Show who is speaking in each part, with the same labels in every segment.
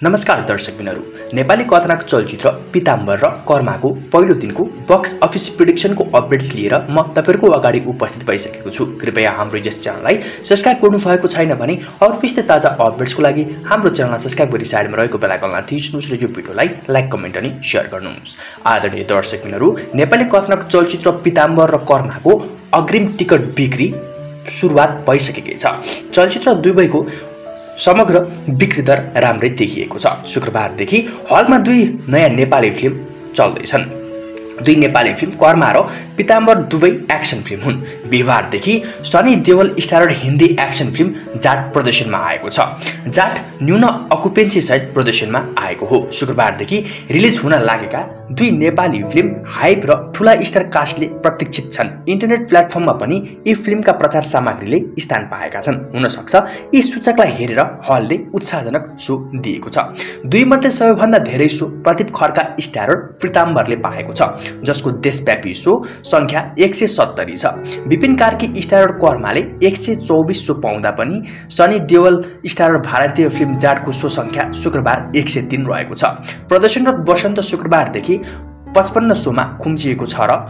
Speaker 1: नमस्कार दर्शकबिनहरू, नेपाली कथानक चलचित्र पिताम्बर र कर्माको पहिलो दिनको बक्स अफिस प्रिडिक्सनको अपडेट्स लिएर म तपाईहरुको अगाडि उपस्थित भइसकेको छु। कृपया हाम्रो यस च्यानललाई सब्स्क्राइब गर्नुभएको छैन भने अरु यस्तै ताजा अपडेट्सको लागि हाम्रो च्यानललाई सब्स्क्राइब गरी साइडमा रहेको बेल आइकनलाई थिच्नुस् र यो भिडियोलाई लाइक, कमेन्ट अनि शेयर गर्नुहोस्। आदरणीय दर्शकबिनहरू, नेपाली कथानक चलचित्र पिताम्बर र कर्माको अग्रिम टिकट बिक्री सुरुवात भइसकेकै छ। चलचित्र दुवैको समग्र बिक्री दर राम्रै देखिएको छ। शुक्रबारदेखि हलमा दुई नयाँ नेपाली फिल्म चल्दैछन्। दुई नेपाली फिल्म कर्मा र पिताम्बर दुवै एक्सन फिल्म हुन्। बिहीबारदेखि Sunny Deol starrer Hindi action film Jaat प्रदर्शनमा आएको छ। जाट न्यून अकुपेन्सी सहित प्रदर्शनमा आएको हो। शुक्रबारदेखि रिलिज हुन लागेका दुई नेपाली फिल्म हाइप र ठूला स्टार कास्टले प्रतीक्षित छन्। इन्टरनेट प्लेटफर्ममा पनि यी फिल्मका प्रचार सामग्रीले स्थान पाएका छन्। हुन सक्छ यी सूचकलाई हेरेर हलले उत्साहजनक सो दिएको छ। दुई मध्ये सबैभन्दा धेरै सो प्रदीप खड्का स्टारर पिताम्बरले पाएको छ, जसको देशव्यापी सो संख्या 170 छ। विपिन कार्की स्टारर कर्माले 124 सो पाउँदा पनि सनी देओल स्टारर भारतीय फिल्म जाटको सो संख्या शुक्रबार 103 रहेको छ। प्रदर्शनरत वसन्त शुक्रबारदेखि 55 सोमा खुम्चिएको छ र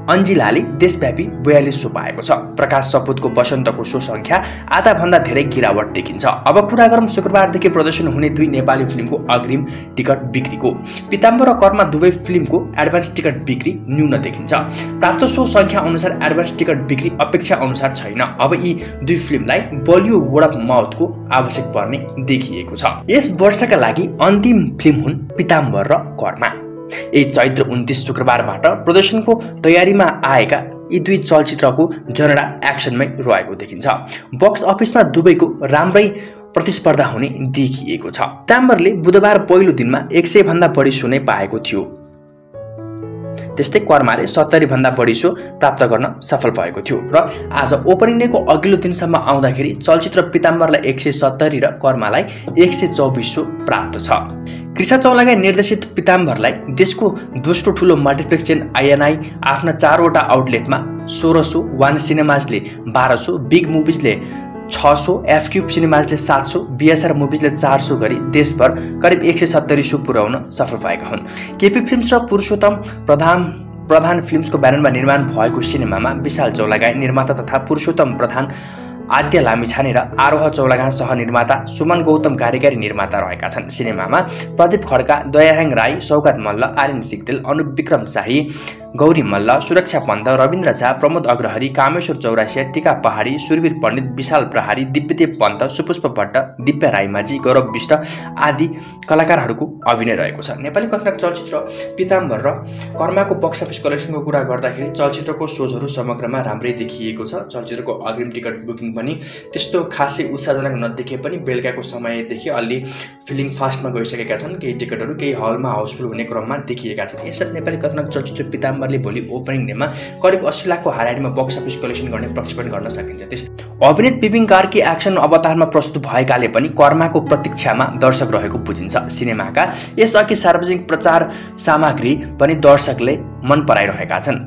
Speaker 1: अन्जिलाले देशव्यापी 42 सो पाएको छ। प्रकाश सपुतको वसन्तको सो संख्या आधा भन्दा धेरै गिरावट देखिन्छ। अब कुरा गरौँ शुक्रबारदेखि प्रदर्शन हुने दुई नेपाली फिल्मको अग्रिम टिकट बिक्रीको। पिताम्बर र कर्मा दुवै फिल्मको एडभान्स टिकट बिक्री न्यून देखिन्छ। प्राप्त सो संख्या अनुसार एडभान्स टिकट बिक्री अपेक्षा अनुसार छैन। अब यी दुई फिल्मलाई बलियो वर्ड अफ माउथको आवश्यक पर्ने देखिएको छ। यस वर्षका लागि अन्तिम फिल्म हुन् पिताम्बर र कर्मा। यही चैत्र 29 शुक्रबारबाट प्रदर्शनको तयारीमा आएका यी दुई चलचित्रको जनडा एक्सनमै रहेको देखिन्छ। बक्स अफिसमा दुवैको राम्रै प्रतिस्पर्धा हुने देखिएको छ। पिताम्बरले बुधबार पहिलो दिनमा 100 भन्दा बढी सो नै पाएको थियो। त्यस्तै कर्माले 70 भन्दा बढी सो प्राप्त गर्न सफल भएको थियो र आज ओपनिङ डेको अघिल्लो दिनसम्म आउँदाखेरि चलचित्र पिताम्बरलाई 170 र कर्मालाई 124 सो प्राप्त छ। कृष्ण चौलागाई निर्देशित पिताम्बरलाई देशको दोस्रो ठूलो मल्टिप्लेक्स चेन आइएनआई आफ्ना 4 वटा आउटलेटमा 16 सो, वान सिनेमाजले 12 सो, बिग मुभिजले 6 सो, एफ क्यूब सिनेमाजले 7 सो, बीएसआर मुभिजले 4 सो गरी देशभर करिब 170 सो पुर्याउन सफल भएका हुन्। केपी फिल्म्स र पुरुषोत्तम प्रधान फिल्म्सको ब्यानरमा निर्माण भएको सिनेमामा विशाल चौलागाई निर्माता तथा पुरुषोत्तम प्रधान, आद्य लामिछाने र आरोह चौलागाई सहनिर्माता, सुमन गौतम कार्यकारी निर्माता रहेका छन्। सिनेमामा प्रदीप खड्का, दयाहाङ राई, सौगात मल्ल, आर्यन सिग्देल, अनुप विक्रम शाही, गौरी मल्ल, सुरक्षा पन्त, रविन्द्र झा, प्रमोद अग्रहरी, कामेश्वर चौरासिया, टीका पहाडी, सुरवीर पण्डित, विशाल प्रहारी, दिव्यदेव पन्त, सुपुष्प भट्ट, दिव्य राईमाझी, गौरव विष्ट आदि कलाकारहरूको अभिनय रहेको छ। नेपाली कथानक चलचित्र पिताम्बर र कर्माको बक्स अफिस कलेक्सनको कुरा गर्दाखेरि चलचित्रको सोजहरू समग्रमा राम्रै देखिएको छ। चलचित्रको अग्रिम टिकट बुकिङ पनि त्यस्तो खासै उत्साहजनक नदेखिए पनि बेलुकाको समयदेखि अलि फिलिङ फास्टमा गइसकेका छन्। केही टिकटहरू केही हलमा हाउसफुल हुने क्रममा देखिएका छन्। यसरी नेपाली कथानक चलचित्र पिताम्बरले भोलि ओपनिङ डेमा करिब 80 लाखको हाराहारीमा बक्स अफिस कलेक्सन गर्ने प्रक्षेपण गर्न सकिन्छ। त्यस्तै अभिनेत विपिन कार्की एक्सन अवतारमा प्रस्तुत भएकाले पनि कर्माको प्रतीक्षामा दर्शक रहेको बुझिन्छ। सिनेमाका यसअघि सार्वजनिक प्रचार सामग्री पनि दर्शकले मन पराइरहेका छन्।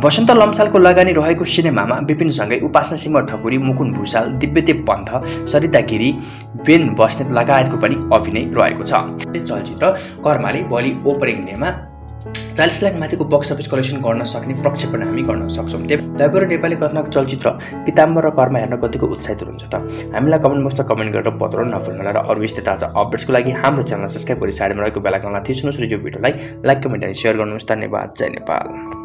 Speaker 1: वसन्त लम्सालको लगानी रहेको सिनेमामा विपिनसँगै उपासना सिंह ठकुरी, मुकुन भुषाल, दिव्यदेव पन्थ, सरिता गिरी, बेन बस्नेत लगायतको पनि अभिनय रहेको छ। चलचित्र कर्माले भोलि ओपनिङ डेमा 40 लाख माथिको बक्स अफिस कलेक्सन गर्न सक्ने प्रक्षेपण हामी गर्न सक्छौँ। तपाईँहरू नेपाली कथानक चलचित्र पिताम्बर र कर्मा हेर्न कतिको उत्साहित हुनुहुन्छ त? हामीलाई कमेन्ट बक्समा कमेन्ट गरेर बताउन नभुल्नुहोला र अरू यस्तै ताजा अपडेट्सको लागि हाम्रो च्यानललाई सब्स्क्राइब गरी साइडमा रहेको बेल आइकनलाई थिच्नुहोस् र यो भिडियोलाई लाइक, कमेन्ट अनि शेयर गर्नुहोस्। धन्यवाद। जय नेपाल।